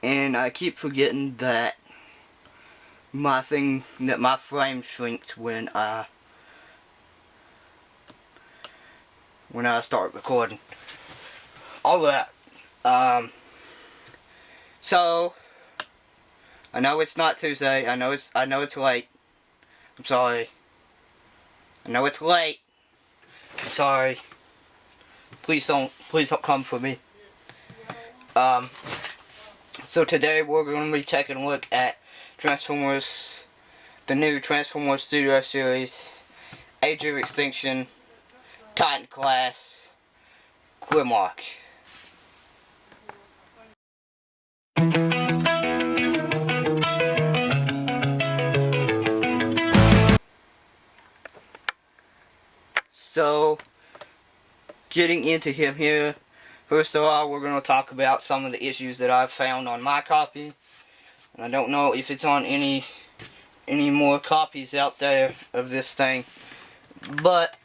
And I keep forgetting that my frame shrinks when I start recording. Alright. So I know it's not Tuesday. I know it's late. I'm sorry. I know it's late. I'm sorry. Please don't come for me. So today we're going to be taking a look at Transformers, the new Transformers Studio Series, Age of Extinction, Titan Class, Grimlock. So, getting into him here, first of all, we're going to talk about some of the issues that I've found on my copy. And I don't know if it's on any more copies out there of this thing. But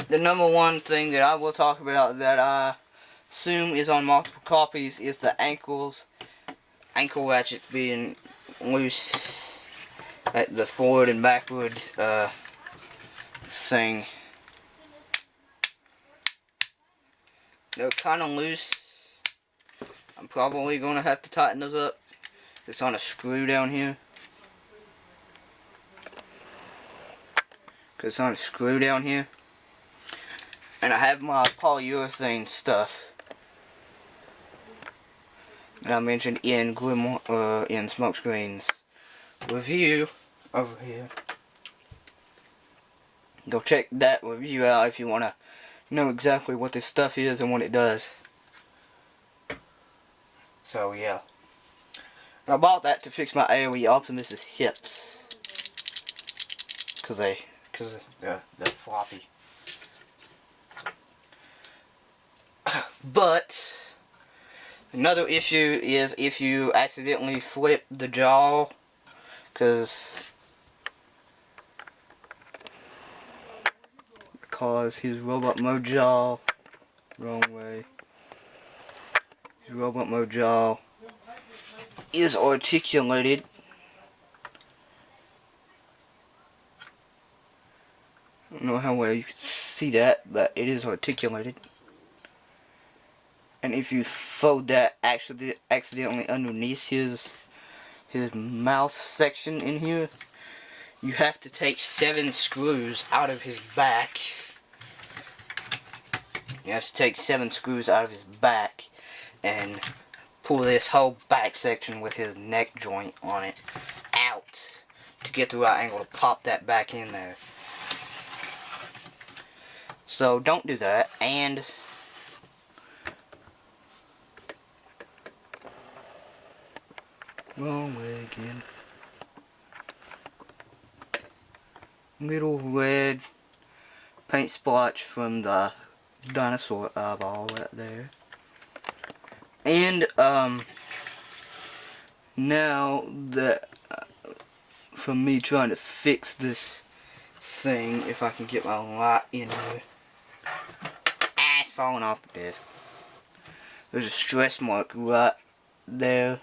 the number one thing that I will talk about that I assume is on multiple copies is the ankle ratchets being loose at the forward and backward thing. They're kind of loose. I'm probably going to have to tighten those up. It's on a screw down here. Because it's on a screw down here. And I have my polyurethane stuff that I mentioned in in Smokescreen's review over here. Go check that review out if you want to know exactly what this stuff is and what it does. So yeah. I bought that to fix my AOE Optimus's hips. Cause they're floppy. But another issue is if you accidentally flip the jaw, cause his robot mode jaw, wrong way. His robot mode jaw is articulated. I don't know how well you can see that, but it is articulated. And if you fold that accidentally underneath his mouth section in here, you have to take 7 screws out of his back. You have to take 7 screws out of his back and pull this whole back section with his neck joint on it out to get the right angle to pop that back in there. So don't do that. And wrong way again. Little red paint splotch from the dinosaur eyeball right there. And now that from me trying to fix this thing, if I can get my light in here. It's falling off the desk. There's a stress mark right there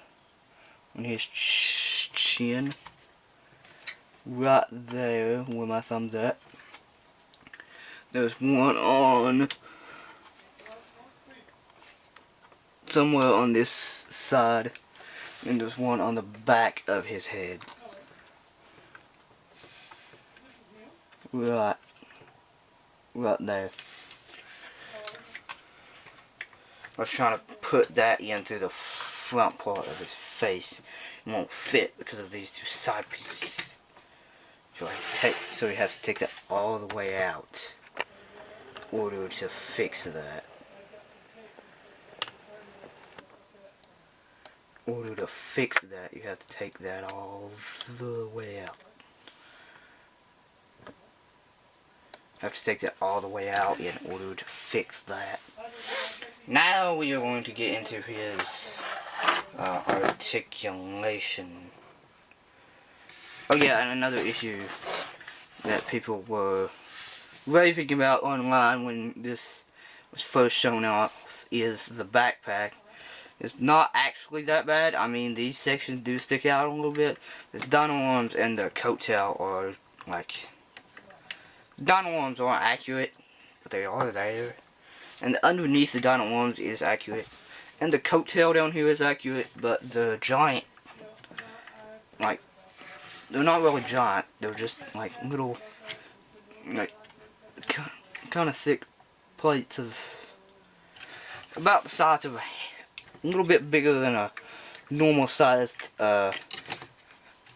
on his chin. Right there where my thumb's at. There's one on somewhere on this side, and there's one on the back of his head. Right there. I was trying to put that into the front part of his face. It won't fit because of these 2 side pieces. So we have to take that all the way out in order to fix that. In order to fix that, you have to take that all the way out. Have to take that all the way out in order to fix that. Now we are going to get into his articulation. Oh yeah, and another issue that people were raving about online when this was first shown off is the backpack. It's not actually that bad. I mean, these sections do stick out a little bit. The dino arms and the coattail are like, dino arms aren't accurate, but they are there. And underneath the dino arms is accurate. And the coattail down here is accurate, but the giant, like, they're not really giant. They're just like little, like, kind of thick plates of about the size of a little bit bigger than a normal sized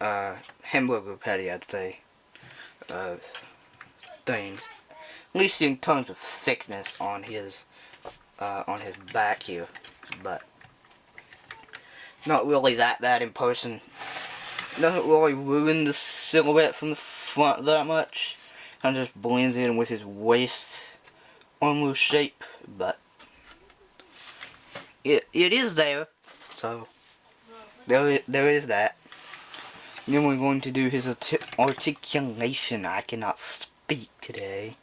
hamburger patty, I'd say. Things, at least in terms of thickness on his back here, but not really that bad in person. Doesn't really ruin the silhouette from the front that much. Kind of just blends in with his waist armor shape, but it is there. So there is that. Then we're going to do his articulation. I cannot speak today.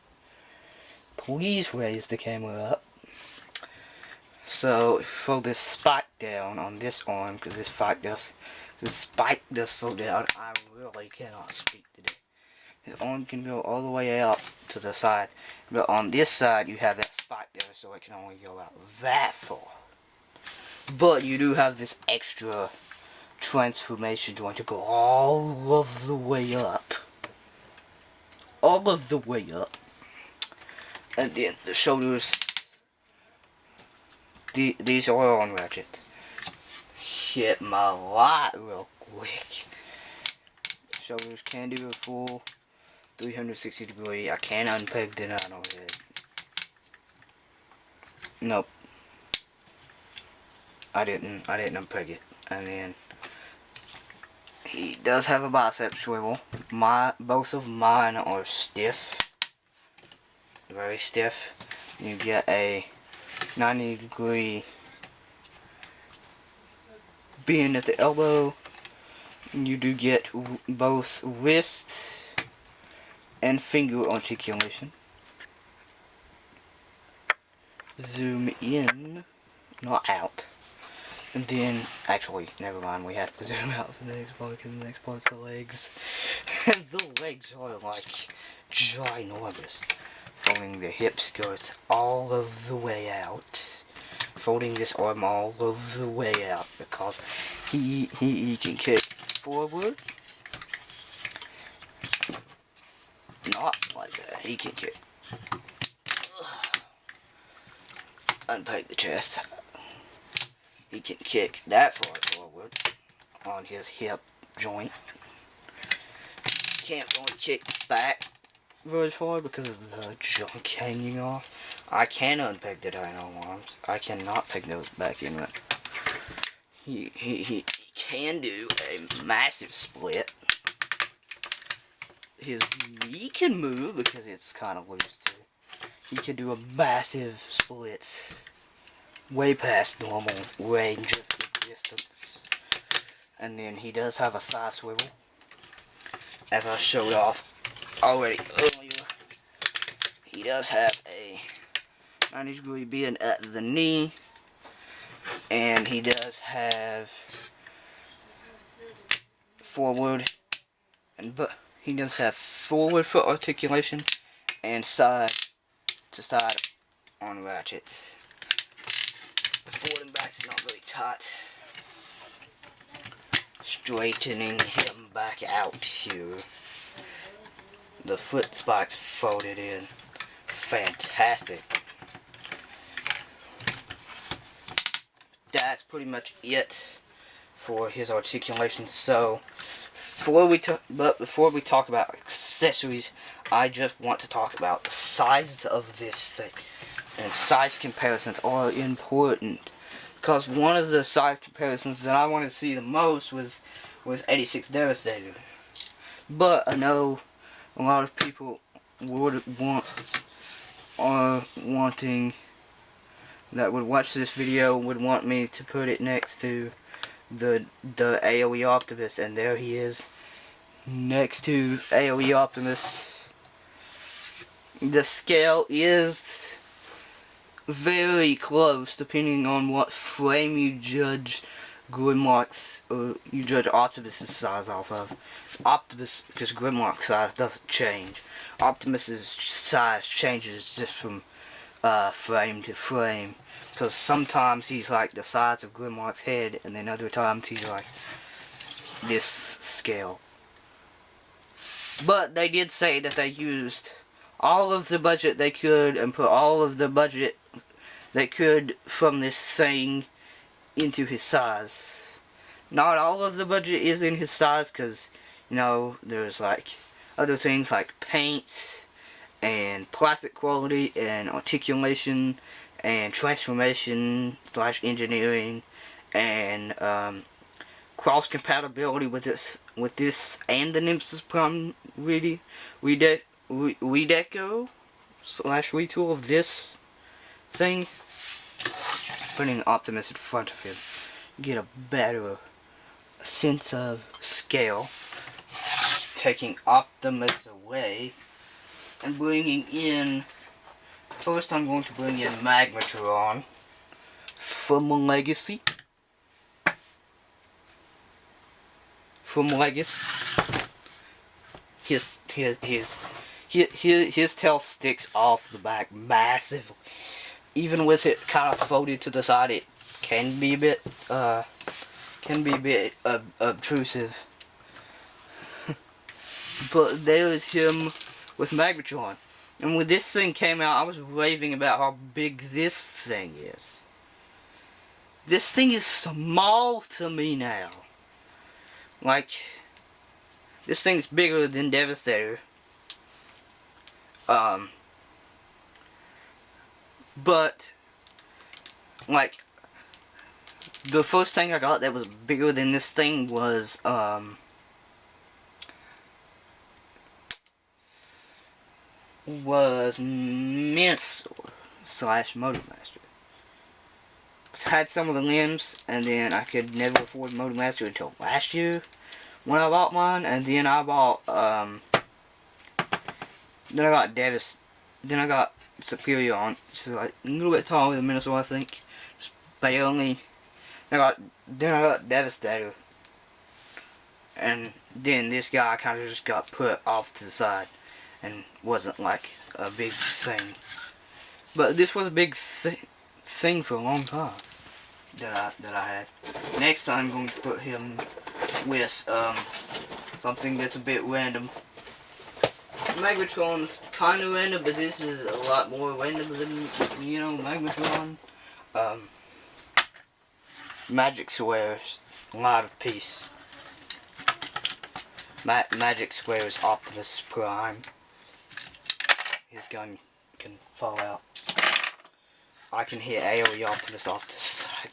Please raise the camera up. So if you throw this spike down on this arm, because this spike does fall down, I really cannot speak today. His arm can go all the way out to the side, but on this side you have that spike there, so it can only go out that far. But you do have this extra transformation joint to go all of the way up. All of the way up. And then the shoulders, these are on ratchet. Hit my light real quick. The shoulders can do a full 360 degree. I can unpeg the dino head. Nope. I didn't unpeg it. And then he does have a bicep swivel. Both of mine are stiff. Very stiff. You get a 90-degree bend at the elbow. You do get both wrist and finger articulation. Zoom in, not out. And then, actually, never mind, we have to zoom out for the next part, because the next part's the legs. And the legs are like ginormous. Folding the hip skirts all of the way out. Folding this arm all of the way out, because he can kick forward. Not like that, he can kick. Unpeg the chest. He can kick that far forward on his hip joint. Can't really kick back very far because of the junk hanging off. I can unpeg the dino arms. I cannot peg those back in. He can do a massive split. His knee can move because it's kind of loose too. He can do a massive split. Way past normal range of existence. And then he does have a thigh swivel, as I showed off already earlier. He does have a 90-degree bend at the knee, and he does have forward, but he does have forward foot articulation and side to side on ratchets. The forward and back's not very tight. Straightening him back out here. The foot spikes folded in. Fantastic. That's pretty much it for his articulation. So, before we talk about accessories, I just want to talk about the size of this thing. And size comparisons are important, because one of the size comparisons that I wanted to see the most was 86 Devastator. But I know a lot of people that would watch this video would want me to put it next to the AOE Optimus, and there he is next to AOE Optimus. The scale is very close, depending on what frame you judge Grimlock's, or you judge Optimus's size off of. Optimus, because Grimlock's size doesn't change. Optimus's size changes just from frame to frame, because sometimes he's like the size of Grimlock's head, and then other times he's like this scale. But they did say that they used all of the budget they could and put all of the budget they could from this thing into his size. Not all of the budget is in his size, because, you know, there's like other things like paint and plastic quality and articulation and transformation / engineering and cross compatibility with this and the Nemesis Prime redeco / retool of this thing. Putting Optimus in front of him, get a better sense of scale. Taking Optimus away and bringing in, first I'm going to bring in Magmatron from Legacy. His tail sticks off the back massively. Even with it kind of folded to the side, it can be a bit obtrusive. But there's him with Magmatron. And when this thing came out, I was raving about how big this thing is. This thing is small to me now. Like, this thing's bigger than Devastator. But, like, the first thing I got that was bigger than this thing was, Dinosaur / Motor Master. Had some of the limbs, and then I could never afford Motor Master until last year when I bought mine, and then I bought then I got Superior, which is like a little bit taller than Dinosaur, I think, just barely. Then I got Devastator, and then this guy kind of just got put off to the side and wasn't like a big thing. But this was a big thing for a long time that I had. Next I'm going to put him with something that's a bit random. Magmatron's kind of random, but this is a lot more random than, you know, Magmatron. Magic Square's Light of Peace. Magic Square's Optimus Prime. His gun can fall out. I can hit AoE Optimus off the side.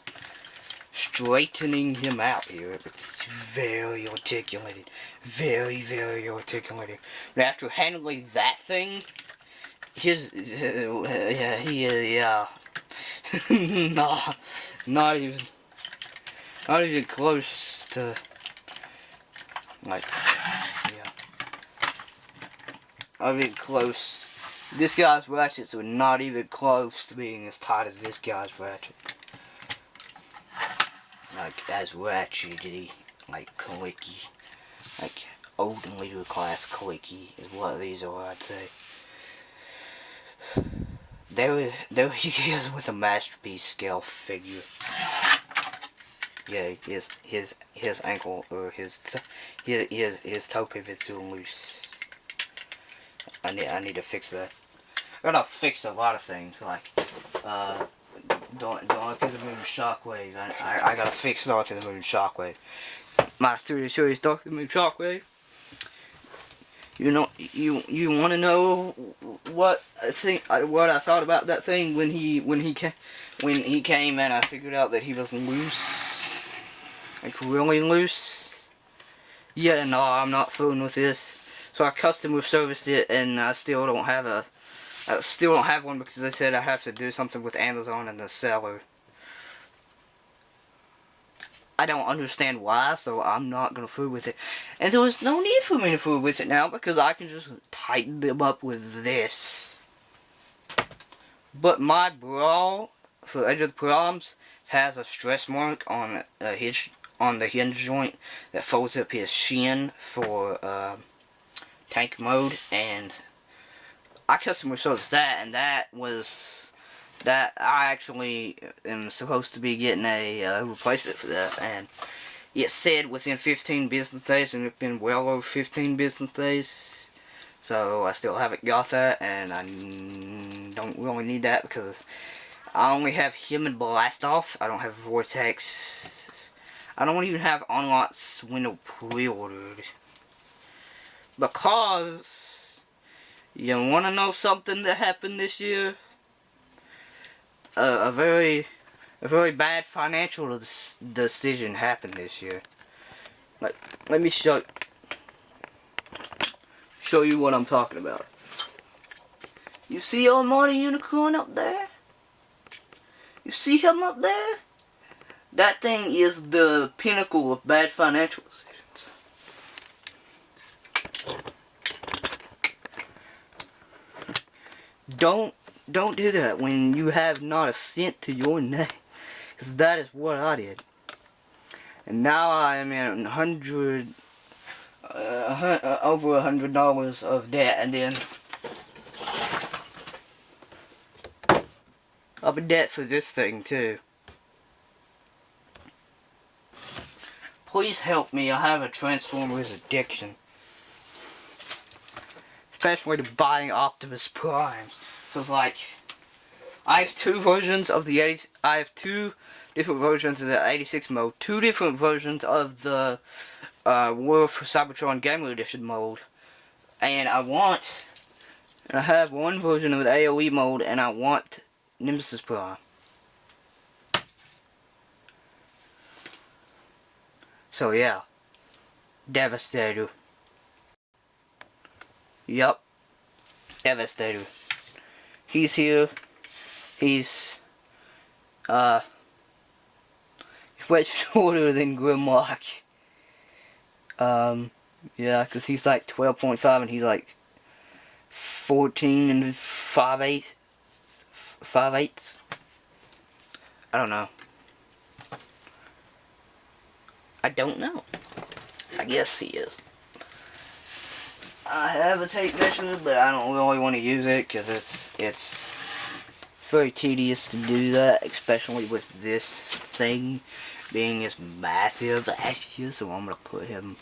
Straightening him out here. It's very articulated. Very, very articulated. But after handling that thing, his, yeah, he is, yeah. Nah, not even close to, like, yeah. Not even close. This guy's ratchets were not even close to being as tight as this guy's ratchet. Like, as ratchety, like clicky, like old and middle class clicky is what these are, I'd say. There he is with a masterpiece scale figure. Yeah, his ankle or his toe pivots are loose. I need to fix that. I gotta fix a lot of things, like Dark of the Moon Shockwave. I gotta fix Dark of the Moon Shockwave. My studio series Dark of the Moon Shockwave. You know, you want to know what I thought about that thing when he came and I figured out that he was loose, like really loose. Yeah, no, I'm not fooling with this. So I customer serviced it, and I still don't have one because they said I have to do something with Amazon and the seller. I don't understand why, so I'm not gonna fool with it. And there was no need for me to fool with it now because I can just tighten them up with this. But my bra for Edge of the Proms has a stress mark on a hinge, on the hinge joint that folds up his shin for tank mode, and I customer serviced that, and that I actually am supposed to be getting a replacement for that, and it said within 15 business days, and it's been well over 15 business days, so I still haven't got that, and I don't really need that because I only have him and Blast Off. I don't have Vortex. I don't even have Unlocked Swindle pre-ordered. Because, you want to know something that happened this year? A very bad financial decision happened this year. Let me show you what I'm talking about. You see Almighty Unicorn up there? You see him up there? That thing is the pinnacle of bad financial decisions. Don't do that when you have not a cent to your name, because that is what I did. And now I am in over $100 of debt, and then I'm in debt for this thing too. Please help me, I have a Transformers addiction. Especially to buying Optimus Primes. Because, like, I have two versions of the I have two different versions of the 86 mode. Two different versions of the War for Cybertron Gamer Edition mode. And I have one version of the AoE mode, and I want Nemesis Prime. So yeah, Devastator. Yup, Devastator. He's here. He's way shorter than Grimlock. Yeah, cause he's like 12.5 and he's like 14 and 5/8. I don't know. I don't know. I guess he is. I have a tape measure, but I don't really want to use it because it's very tedious to do that, especially with this thing being as massive as he is. So I'm gonna put him.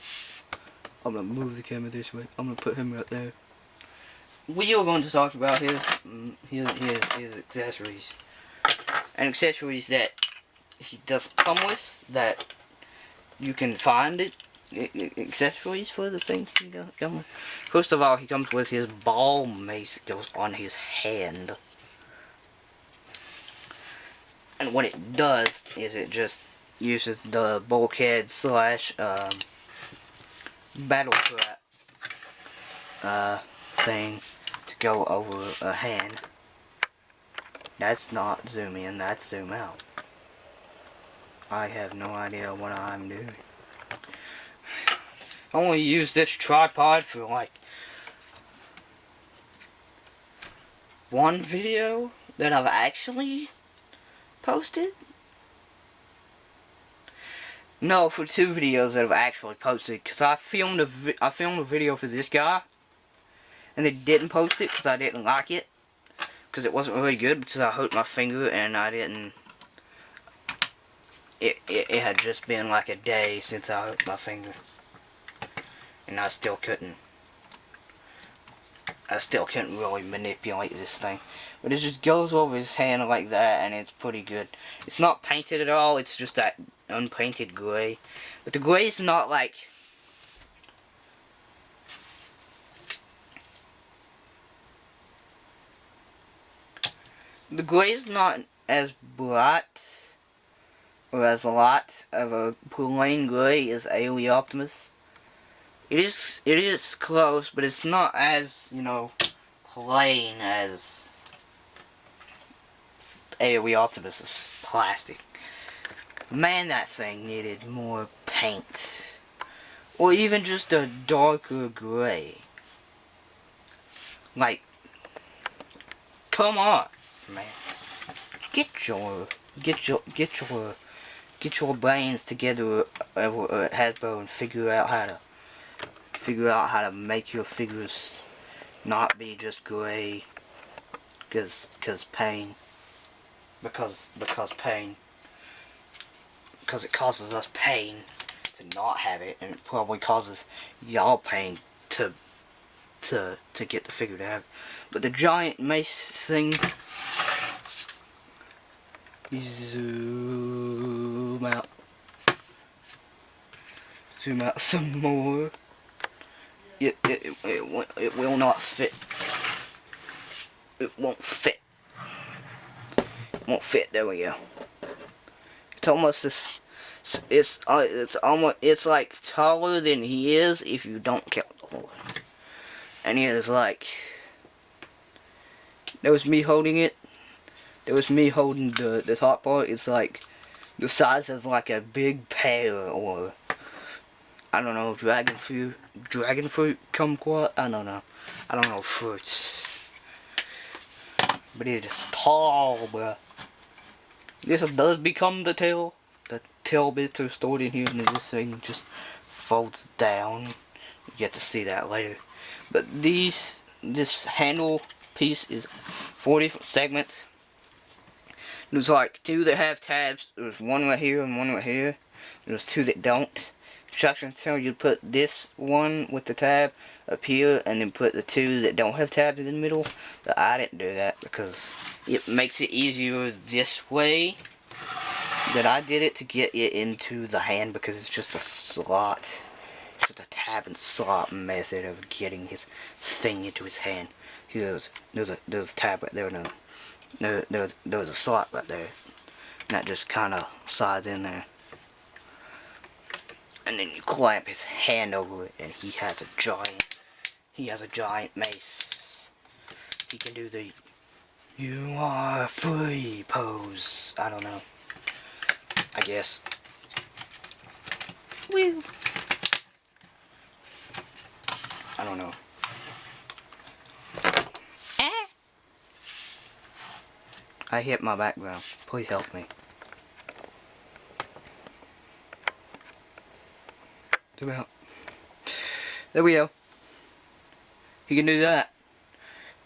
I'm gonna move the camera this way. I'm gonna put him right there. We are going to talk about his accessories, and accessories that he doesn't come with that you can find it. Accessories for the things he doesn't come with. First of all, he comes with his ball mace that goes on his hand. And what it does is it just uses the bulkhead slash battle trap thing to go over a hand. That's not zoom in, that's zoom out. I have no idea what I'm doing. I only use this tripod for like one video that I've actually posted. No, for two videos that I've actually posted, because I filmed a video for this guy, and they didn't post it because I didn't like it, because it wasn't really good, because I hurt my finger and I didn't. It had just been like a day since I hurt my finger. And I still couldn't really manipulate this thing. But it just goes over his hand like that, and it's pretty good. It's not painted at all, it's just that unpainted gray. But the gray is not like... The gray is not as bright, or as a lot of a plain gray as AoE Optimus. It is close, but it's not as, you know, plain as AoE Optimus's plastic. Man, that thing needed more paint. Or even just a darker gray. Like, come on. man. Get your brains together over Hasbro and figure out how to make your figures not be just gray. Because pain. Because it causes us pain to not have it, and it probably causes y'all pain to get the figure to have it. But the giant mace thing, you zoom out some more. It will not fit. It won't fit. It won't fit. There we go. It's almost this. It's like taller than he is if you don't count the hole. And he is like. There was me holding it. There was me holding the top part. It's like the size of like a big pear or I don't know, dragon fruit kumquat. I don't know fruits. But it is tall, bruh. This does become the tail. The tail bits are stored in here, and this thing just folds down. You get to see that later. But this handle piece is 4 different segments. There's like 2 that have tabs. There's one right here and one right here. There's 2 that don't. Instructions tell you to put this one with the tab up here and then put the 2 that don't have tabs in the middle. But I didn't do that because it makes it easier this way that I did it to get it into the hand, because it's just a slot. It's just a tab and slot method of getting his thing into his hand. See, there's a tab right there. There's a slot right there. And that just kind of slides in there. And then you clamp his hand over it, and he has a giant mace. He can do the "you are free" pose. I don't know. I guess. Woo. I don't know. I hit my background. Please help me. Zoom out. There we go. He can do that.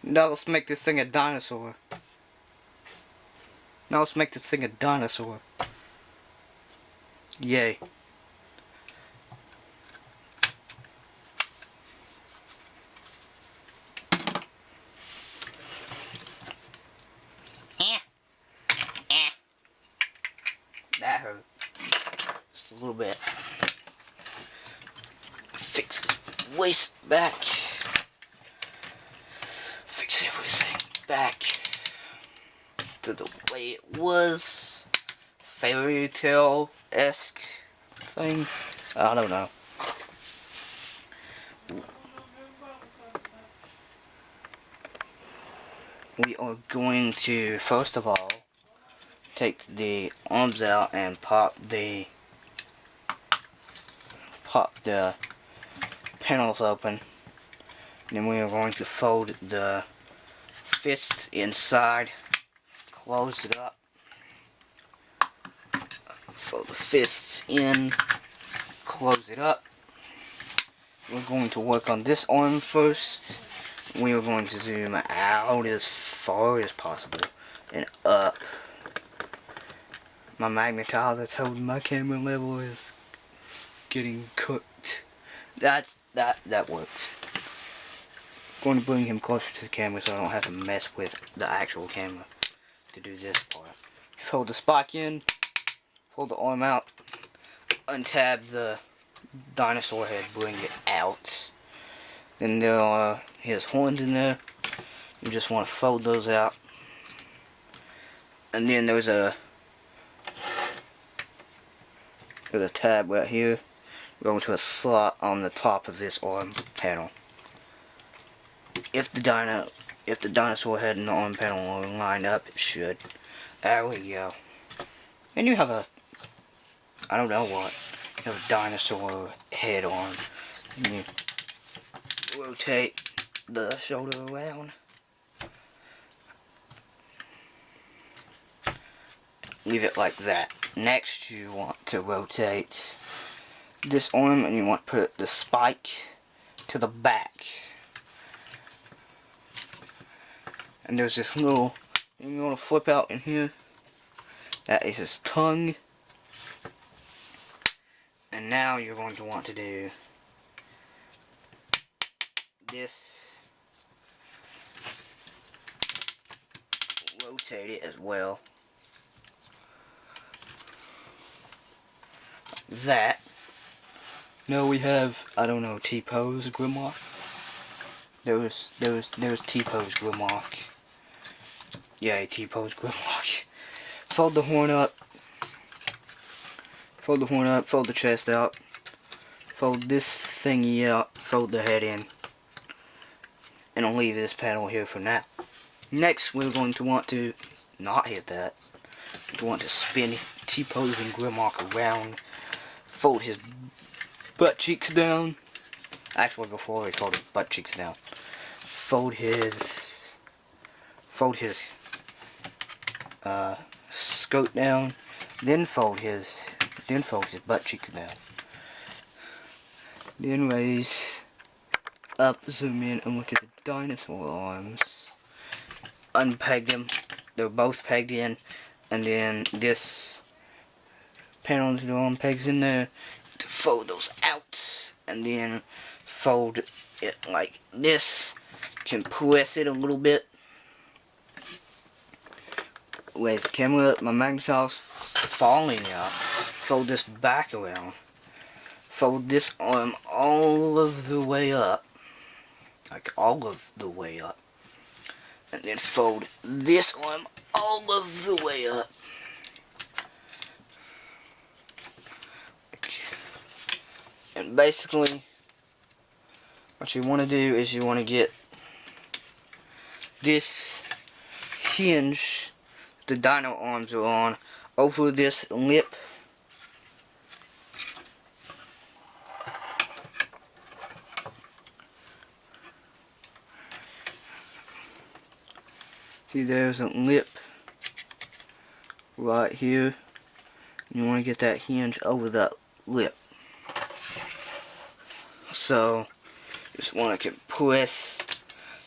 Now let's make this thing a dinosaur. Yay. That hurt. Just a little bit. Fix his waist back. Fix everything back to the way it was. Fairy tale-esque thing. I don't know. We are going to, first of all, take the arms out and pop the panels open. Then we are going to fold the fists inside, close it up, fold the fists in, close it up. We're going to work on this arm first. We are going to zoom out as far as possible and up. My magnetizer told my camera level is getting cooked. That worked. Going to bring him closer to the camera so I don't have to mess with the actual camera to do this part. Fold the spike in, fold the arm out, untab the dinosaur head, bring it out. Then there are his horns in there. You just want to fold those out. And then there's a tab right here. Going to a slot on the top of this arm panel. If the dinosaur head and the arm panel are lined up, it should. There we go. And you have I don't know what. You have a dinosaur head on. And you rotate the shoulder around. leave it like that. Next, you want to rotate this arm, and you want to put the spike to the back. And there's this little thing you want to flip out in here. That is his tongue. And now you're going to want to do this. Rotate it as well. That. Now we have, I don't know, T-pose Grimlock. There's T-pose Grimlock. Yeah, T-pose Grimlock. Fold the horn up. Fold the horn up. Fold the chest out. Fold this thingy out. Fold the head in. And I'll leave this panel here for now. Next, we're going to want to not hit that. We want to spin T-posing Grimlock around. Fold his butt cheeks down. Actually, before we fold his butt cheeks down, fold his skirt down. Then fold his butt cheeks down. Then raise up, zoom in, and look at the dinosaur arms. Unpeg them. They're both pegged in, and then this panel to the arm pegs in there. To fold those out, and then fold it like this. Compress it a little bit. Raise the camera up. My magnetizer's falling out. Fold this back around. Fold this arm all of the way up. Like all of the way up. And then fold this arm all of the way up. And basically, what you want to do is you want to get this hinge the dino arms are on over this lip. See, there's a lip right here. You want to get that hinge over that lip. So, just want to compress.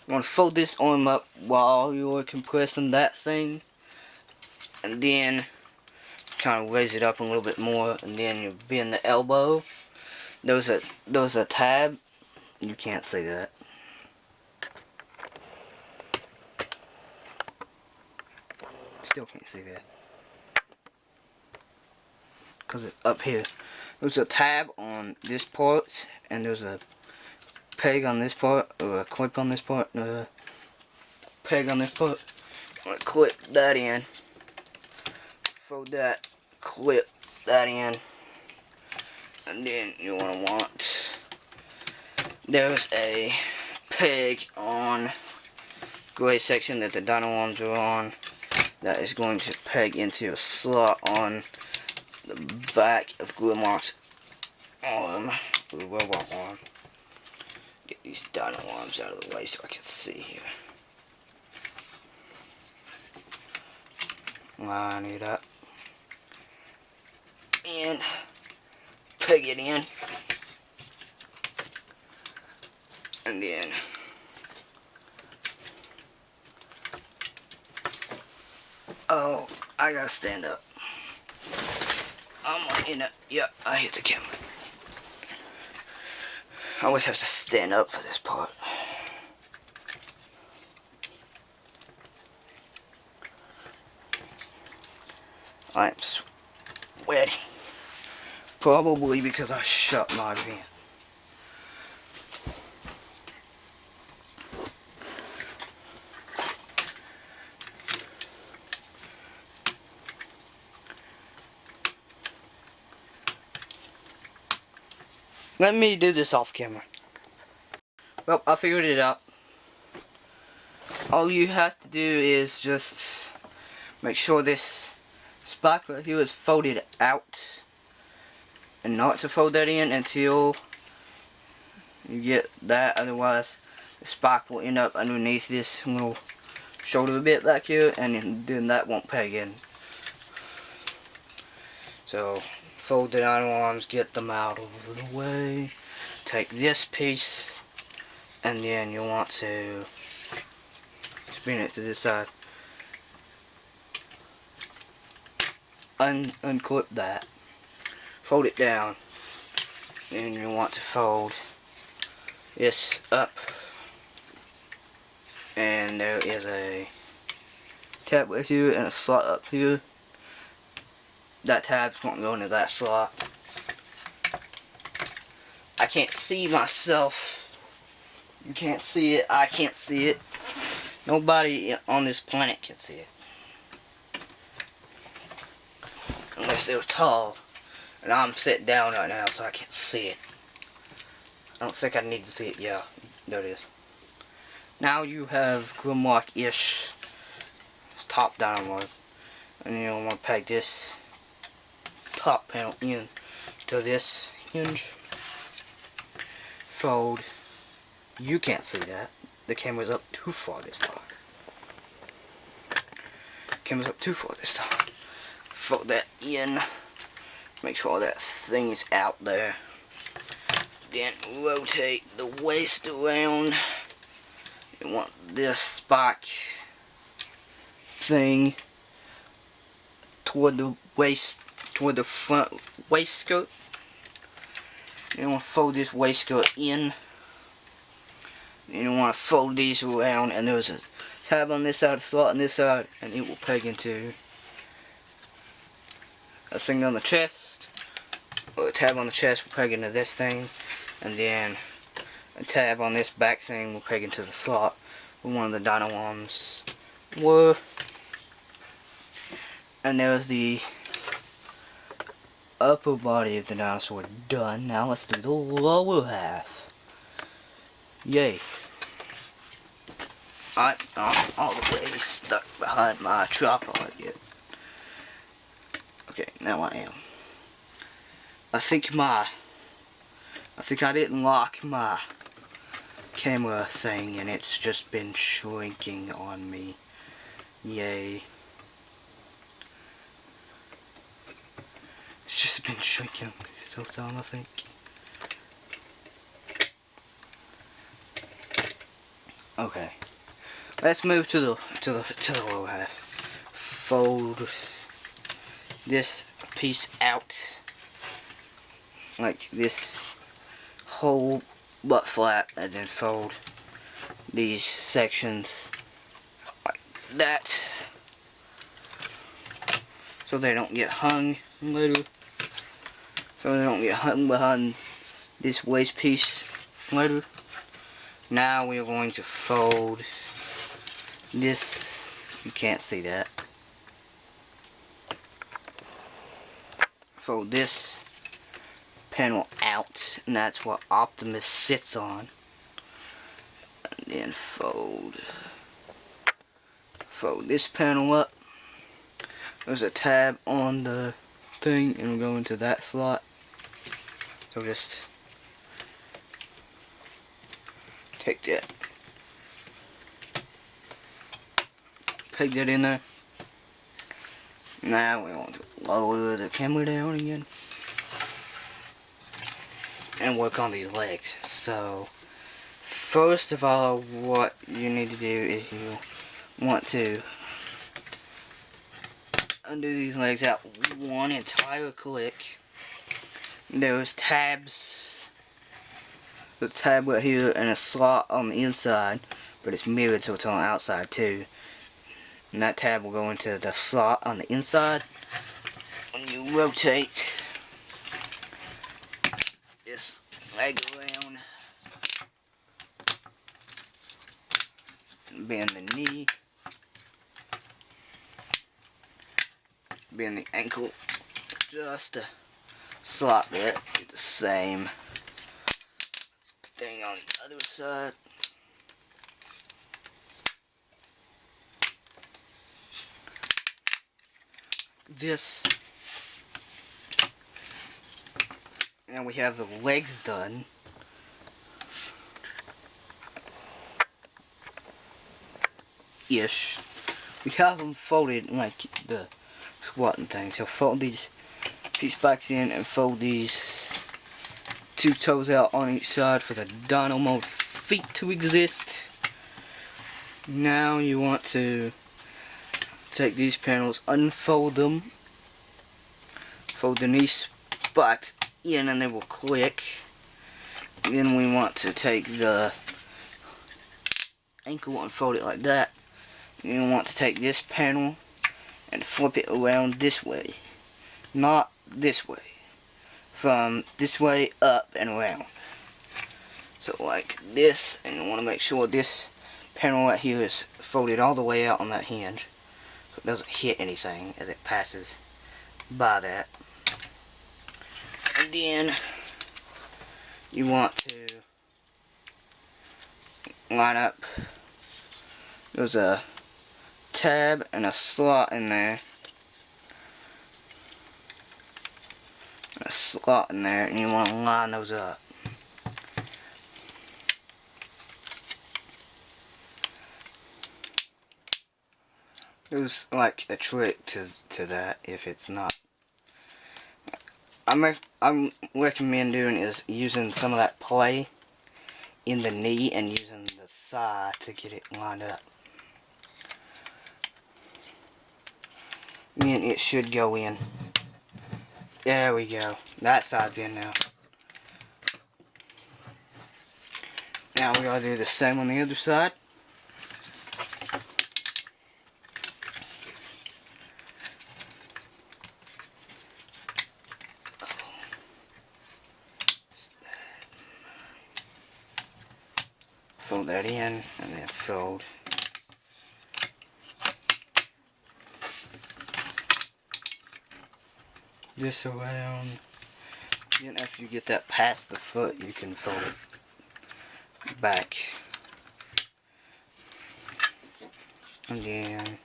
You want to fold this arm up while you're compressing that thing. And then, kind of raise it up a little bit more. And then you bend the elbow. There's a tab. You can't see that. Still can't see that. Because it's up here. There's a tab on this part, and there's a peg on this part, or a clip on this part, and a peg on this part. I'm going to clip that in. Fold that, clip that in. And then you want there's a peg on gray section that the dino arms are on. That is going to peg into a slot on the back of Grimlock's arm, the robot arm. Get these dino arms out of the way so I can see here. Line it up. And peg it in. And then oh, I gotta stand up. I'm in it. Yep, I hit the camera. I always have to stand up for this part. I'm sweaty. Probably because I shut my vent. Let me do this off camera. Well, I figured it out. All you have to do is just make sure this spike right here is folded out, and not to fold that in until you get that. Otherwise, the spike will end up underneath this little shoulder bit back here, and then that won't peg in. So fold the dino arms, get them out of the way. Take this piece, and then you want to spin it to this side. Unclip that. Fold it down. Then you want to fold this up. And there is a tab right here and a slot up here. That tab's going to go into that slot. I can't see myself. You can't see it. I can't see it. Nobody on this planet can see it. Unless they're tall. And I'm sitting down right now so I can't see it. I don't think I need to see it. Yeah, there it is. Now you have Grimlock-ish top downward. And you want to peg this top panel in to this hinge. Fold. You can't see that. The camera's up too far this time. Camera's up too far this time. Fold that in. Make sure that thing is out there. Then rotate the waist around. You want this spike thing toward the waist, toward the front waistcoat. You want to fold this waistcoat in. You want to fold these around, and there's a tab on this side, a slot on this side, and it will peg into a thing on the chest, or a tab on the chest will peg into this thing, and then a tab on this back thing will peg into the slot where one of the dino arms were. And there's the upper body of the dinosaur done. Now let's do the lower half. Yay. I'm all the way stuck behind my tripod yet. Okay, now I am. I think I didn't lock my camera thing, and it's just been shrinking on me. Yay. It's just been shrinking this whole time, I think. Okay. Let's move to the lower half. Fold this piece out like this, whole butt flat, and then fold these sections like that so they don't get hung later. So they don't get hung behind this waist piece later. Now we are going to fold this. You can't see that. Fold this panel out, and that's what Optimus sits on. And then fold this panel up. There's a tab on the thing, and we'll go into that slot. So just take that, peg that in there. Now we want to lower the camera down again and work on these legs. So first of all, what you need to do is you want to undo these legs out one entire click. There's tabs, the tab right here and a slot on the inside, but it's mirrored so it's on the outside too. And that tab will go into the slot on the inside. When you rotate this leg around, bend the knee, bend the ankle, just to slot that. Do the same thing on the other side. This. Now we have the legs done. Ish. We have them folded like the squatting thing. So fold these piece backs in and fold these 2 toes out on each side for the dynamo feet to exist. Now you want to take these panels, unfold them, fold the knee spikes in and they will click. Then we want to take the ankle and fold it like that. You want to take this panel and flip it around this way, not this way, from this way up and around. So like this, and you want to make sure this panel right here is folded all the way out on that hinge so it doesn't hit anything as it passes by that. And then you want to line up, there's a tab and a slot in there, a slot in there, and you want to line those up. There's like a trick to that if it's not. I'm recommend doing is using some of that play in the knee and using the thigh to get it lined up. Then it should go in. There we go. That side's in now. Now we gotta do the same on the other side. Fold that in and then fold. This around. Then after you get that past the foot, you can fold it back. And then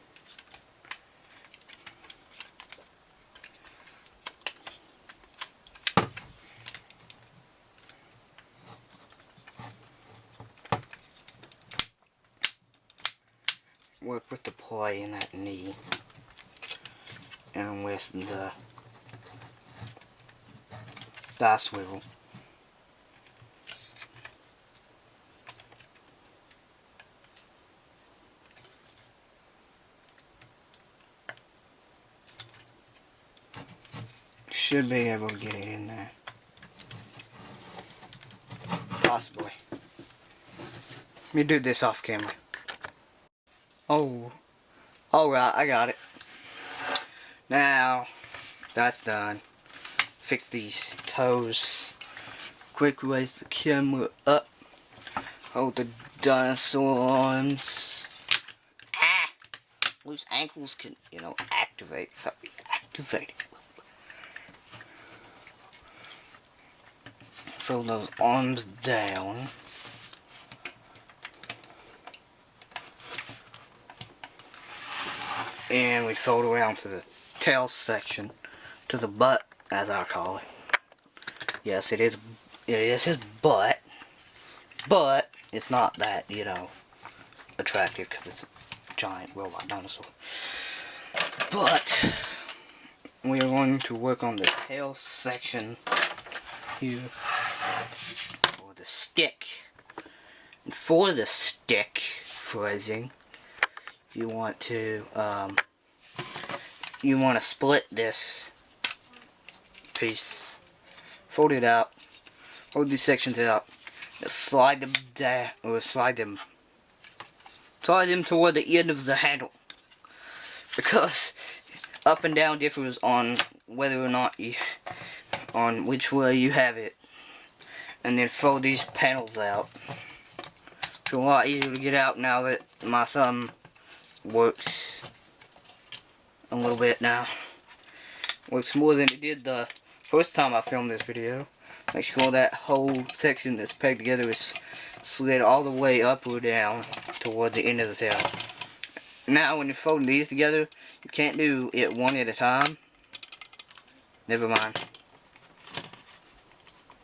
work with the play in that knee and with the thigh swivel. Should be able to get it in there. Possibly. Let me do this off camera. Oh, alright, I got it. Now, that's done. Fix these toes. Quick raise the camera up. Hold the dinosaur arms. Ah! Loose ankles can, you know, activate. So activate it. Fold those arms down. And we fold around to the tail section, to the butt, as I call it. Yes, it is his butt, but it's not that, you know, attractive because it's a giant robot dinosaur. But we are going to work on the tail section here for the stick. And for the stick phrasing, you want to split this piece, fold it out, fold these sections out, and slide them down, or slide them toward the end of the handle, because up and down differs on whether or not you, on which way you have it. And then fold these panels out. It's a lot easier to get out now that my thumb works a little bit now. Works more than it did the first time I filmed this video. Make sure that whole section that's pegged together is slid all the way up or down toward the end of the tail. Now when you're folding these together, you can't do it one at a time. Never mind.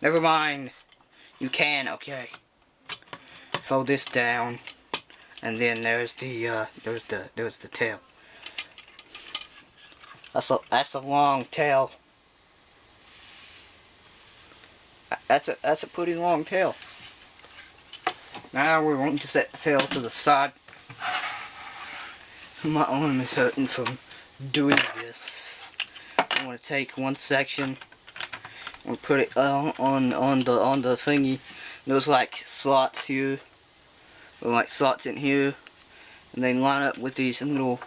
Never mind. You can, okay. Fold this down, and then there's the tail. That's a long tail. That's a pretty long tail. Now we're going to set the tail to the side. My arm is hurting from doing this. I'm going to take one section and put it on the thingy. There's like slots here, or like slots in here, and then line up with these little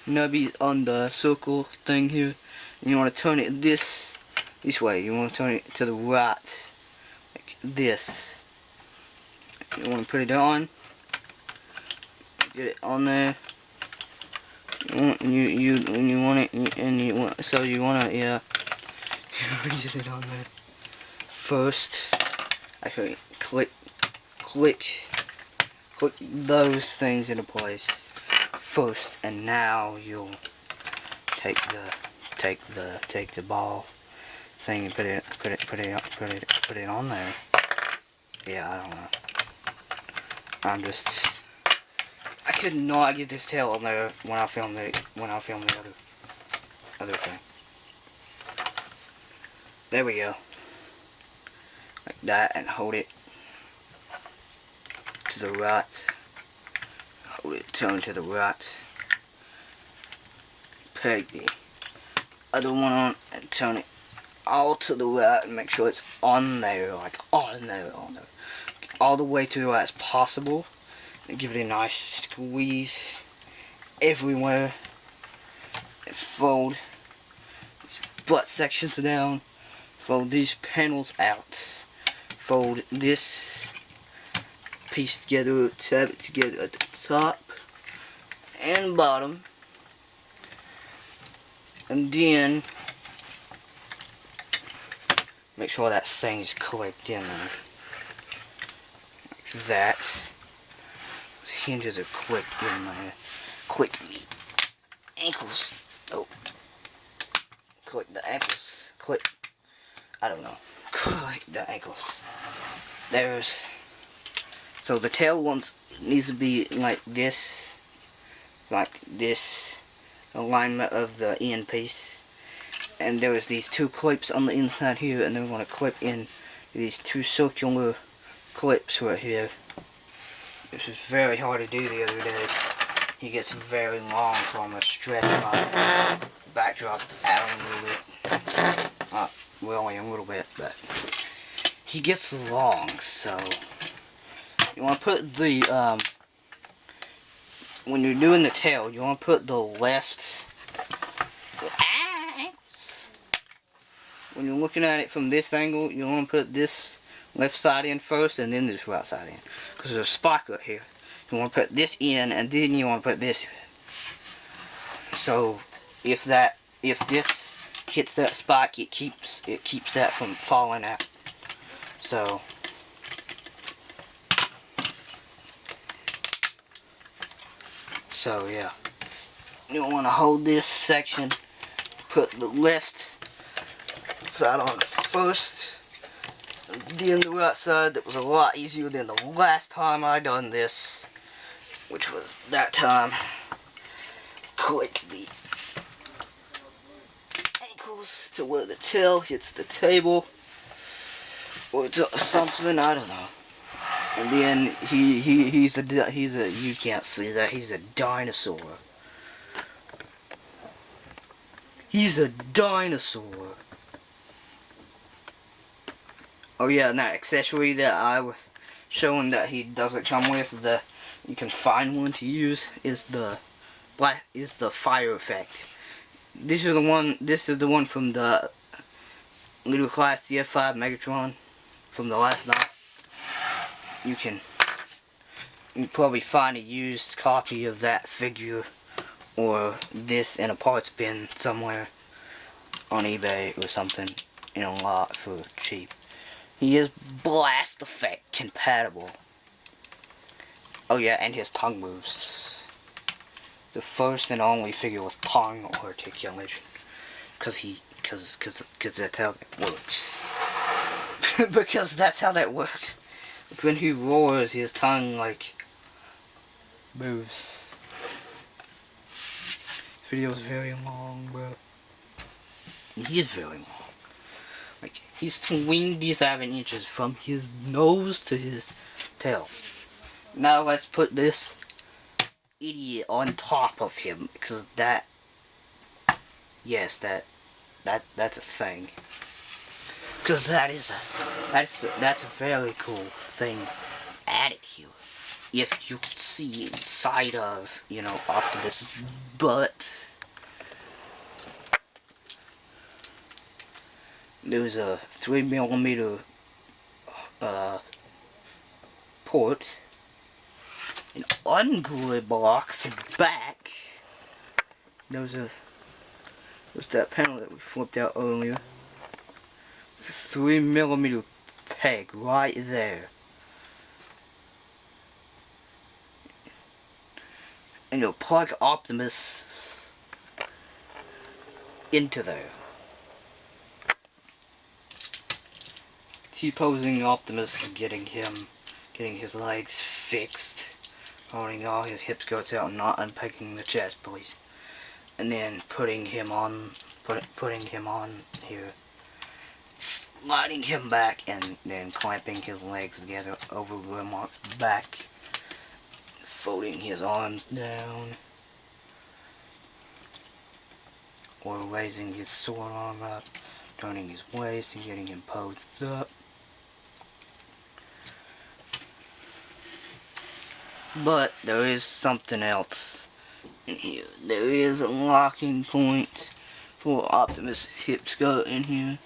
nubbies on the circle thing here. And you want to turn it this way. You want to turn it to the right, like this. You want to put it on. Get it on there. You want it, and you want, so you want to, yeah. Get it on there. First, actually, click those things into place first, and now you'll take the ball thing and put it on there. Yeah, I don't know. I could not get this tail on there when I filmed the other thing. There we go. Like that, and hold it to the right. Hold it, turn to the right. Peg the other one on and turn it all to the right and make sure it's on there, like on there. All the way to the right as possible. And give it a nice squeeze everywhere. And fold these butt sections down. Fold these panels out. Fold this piece together, tap it together at the top and bottom. And then make sure that thing is clicked in there. Like that. Those hinges are clicked in there. Click the ankles. Oh. Click the ankles. Click. I don't know. Click the ankles. There's. So the tail needs to be like this. Like this. Alignment of the end piece. And there's these two clips on the inside here, and then we're going to clip in these two circular clips right here. This was very hard to do the other day. He gets very long, so I'm going to stretch my backdrop out a little bit. Well, only a little bit, but he gets long, so you want to put the, when you're doing the tail, you want to put the left, when you're looking at it from this angle, you want to put this left side in first, and then this right side in, because there's a spot right here. You want to put this in, and then you want to put this in. So if this hits that spot, it keeps that from falling out. So yeah, you want to hold this section, put the left side on first, and then the right side. That was a lot easier than the last time I done this, which was that time. Click the ankles to where the tail hits the table, or something, I don't know. And then he's a you can't see that, he's a dinosaur. He's a dinosaur. Oh yeah, and that accessory that I was showing that he doesn't come with, you can find one to use, is the fire effect. This is the one from the Little Class DF5 Megatron from the last night. You can probably find a used copy of that figure or this in a parts bin somewhere on eBay or something in a lot for cheap. He is blast effect compatible. Oh yeah, and his tongue moves. The first and only figure with tongue articulation, because that's how that works. Because that's how that works. When he roars, his tongue like moves. This video is very long, bro. He is very long. Like, he's 27 inches from his nose to his tail. Now let's put this idiot on top of him, because that, yes, that's a thing. Because that's a very cool thing added here. If you could see inside of, you know, Optimus's butt. There's a 3mm port, an Grimlock's back. There's that panel that we flipped out earlier. There's a 3mm peg right there. And you'll plug Optimus into there. T-posing Optimus, getting his legs fixed, holding all his hip skirts out and not unpacking the chest, please. And then putting him on here, sliding him back, and then clamping his legs together over Grimlock's back, folding his arms down, or raising his sword arm up, turning his waist and getting him posed up. But there is something else in here. There is a locking point for Optimus' hip skirt in here.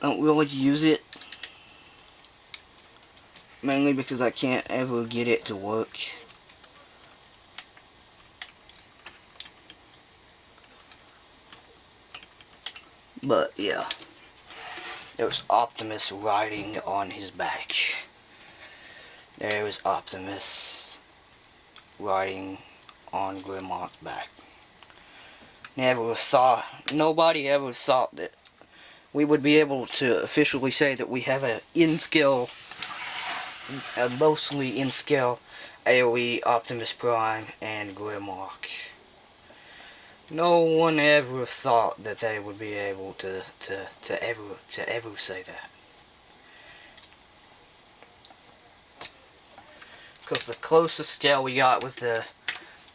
I don't really use it, mainly because I can't ever get it to work. But yeah, there's Optimus riding on his back. There's Optimus riding on Grimlock's back. Nobody ever thought that we would be able to officially say that we have a mostly in-scale AoE Optimus Prime and Grimlock. No one ever thought that they would be able to ever say that. Because the closest scale we got was the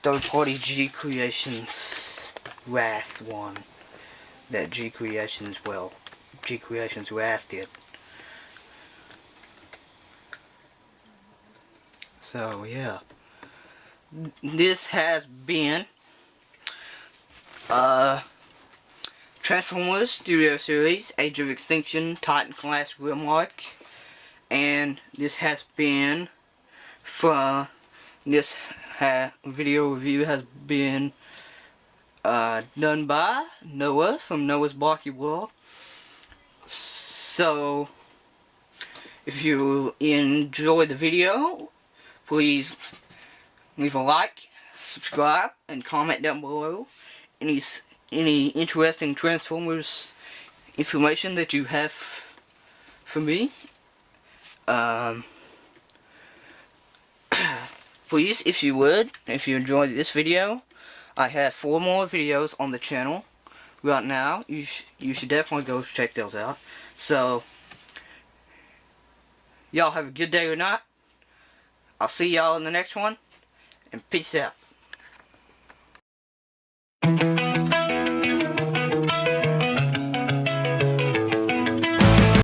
third-party G Creations Wrath one. That G Creations Wrath did. So, yeah. This has been Transformers Studio Series, Age of Extinction, Titan Class Grimlock. And this has been video review has been done by Noah from Noah's Blocky World. So if you enjoyed the video, please leave a like, subscribe, and comment down below any interesting Transformers information that you have for me. Please, if you enjoyed this video, I have 4 more videos on the channel right now. You should definitely go check those out. So, y'all have a good day or night. I'll see y'all in the next one, and peace out.